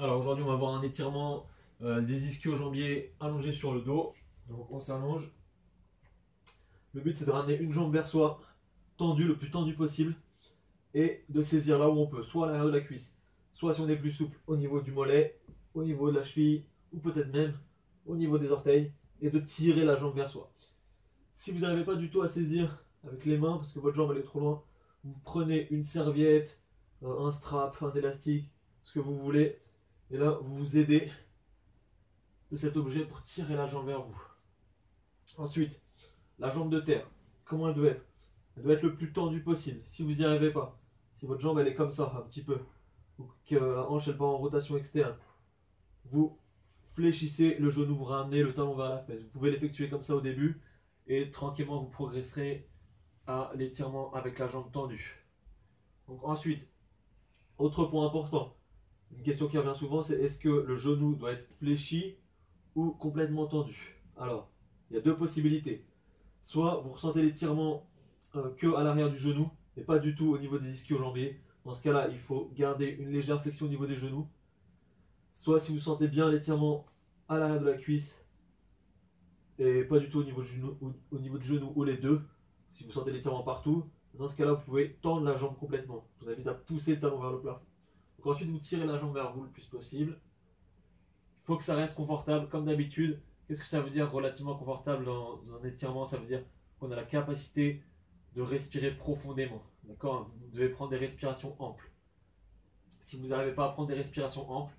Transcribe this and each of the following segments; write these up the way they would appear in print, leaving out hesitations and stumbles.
Alors aujourd'hui, on va voir un étirement des ischio-jambiers allongés sur le dos. Donc on s'allonge. Le but c'est de ramener une jambe vers soi, tendue, le plus tendu possible, et de saisir là où on peut, soit à l'arrière de la cuisse, soit si on est plus souple au niveau du mollet, au niveau de la cheville, ou peut-être même au niveau des orteils, et de tirer la jambe vers soi. Si vous n'arrivez pas du tout à saisir avec les mains, parce que votre jambe elle est trop loin, vous prenez une serviette, un strap, un élastique, ce que vous voulez, et là vous vous aidez de cet objet pour tirer la jambe vers vous. Ensuite, la jambe de terre, comment elle doit être? Elle doit être le plus tendue possible. Si vous n'y arrivez pas, si votre jambe elle est comme ça, un petit peu, ou que la hanche elle part en rotation externe, vous fléchissez le genou, vous ramenez le talon vers la fesse. Vous pouvez l'effectuer comme ça au début, et tranquillement vous progresserez à l'étirement avec la jambe tendue. Donc ensuite, autre point important, une question qui revient souvent, c'est est-ce que le genou doit être fléchi ou complètement tendu? Alors, il y a deux possibilités. Soit vous ressentez l'étirement que à l'arrière du genou et pas du tout au niveau des ischio-jambiers. Dans ce cas-là, il faut garder une légère flexion au niveau des genoux. Soit si vous sentez bien l'étirement à l'arrière de la cuisse et pas du tout au niveau du genou ou les deux, si vous sentez l'étirement partout, dans ce cas-là, vous pouvez tendre la jambe complètement. Je vous invite à pousser le talon vers le plafond. Donc ensuite, vous tirez la jambe vers vous le plus possible. Il faut que ça reste confortable comme d'habitude. Qu'est-ce que ça veut dire relativement confortable dans un étirement? Ça veut dire qu'on a la capacité de respirer profondément. D'accord? Vous devez prendre des respirations amples. Si vous n'arrivez pas à prendre des respirations amples,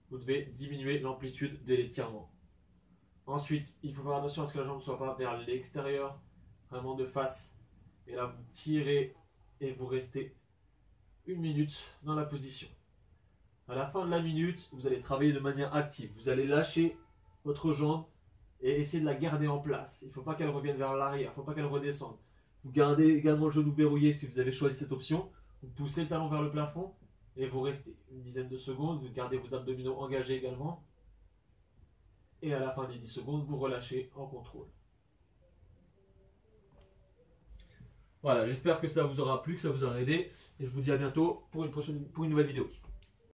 vous devez diminuer l'amplitude de l'étirement. Ensuite, il faut faire attention à ce que la jambe ne soit pas vers l'extérieur, vraiment de face. Et là, vous tirez et vous restez une minute dans la position. À la fin de la minute, vous allez travailler de manière active. Vous allez lâcher votre jambe et essayer de la garder en place. Il ne faut pas qu'elle revienne vers l'arrière, il ne faut pas qu'elle redescende. Vous gardez également le genou verrouillé si vous avez choisi cette option. Vous poussez le talon vers le plafond et vous restez une dizaine de secondes. Vous gardez vos abdominaux engagés également. Et à la fin des 10 secondes, vous relâchez en contrôle. Voilà, j'espère que ça vous aura plu, que ça vous aura aidé. Et je vous dis à bientôt pour une nouvelle vidéo.